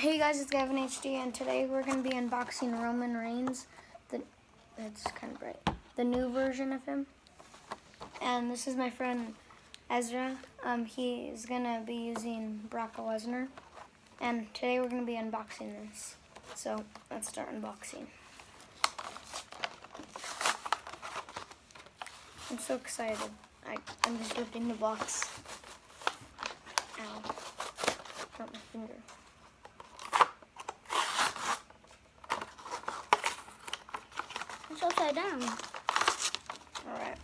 Hey guys, it's Gavin HD, and today we're going to be unboxing Roman Reigns. That's kind of bright. The new version of him. And this is my friend Ezra. He is going to be using Brock Lesnar. And today we're going to be unboxing this. So let's start unboxing. I'm so excited. I'm just ripping the box. Ow. Got my finger. It's upside down. Alright.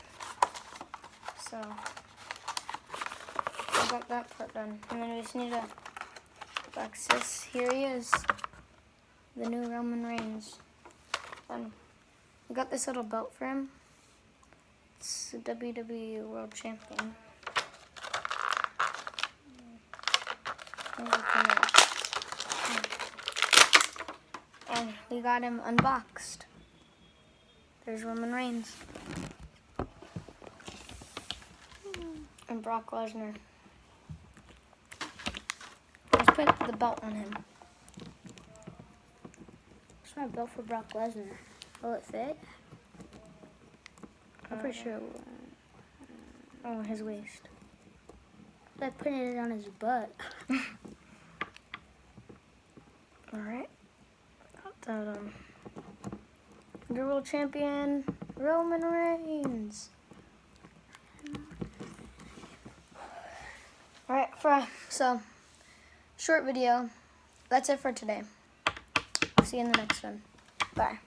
So, I got that part done. And then we just need to box this. Here he is. The new Roman Reigns. We got this little belt for him. It's the WWE World Champion. And we got him unboxed. There's Roman Reigns. And Brock Lesnar. Let's put the belt on him. It's my belt for Brock Lesnar. Will it fit? I'm pretty sure it will. Oh, his waist. Like putting it on his butt. Alright. Got that, the world champion, Roman Reigns. Alright, so, short video. That's it for today. I'll see you in the next one. Bye.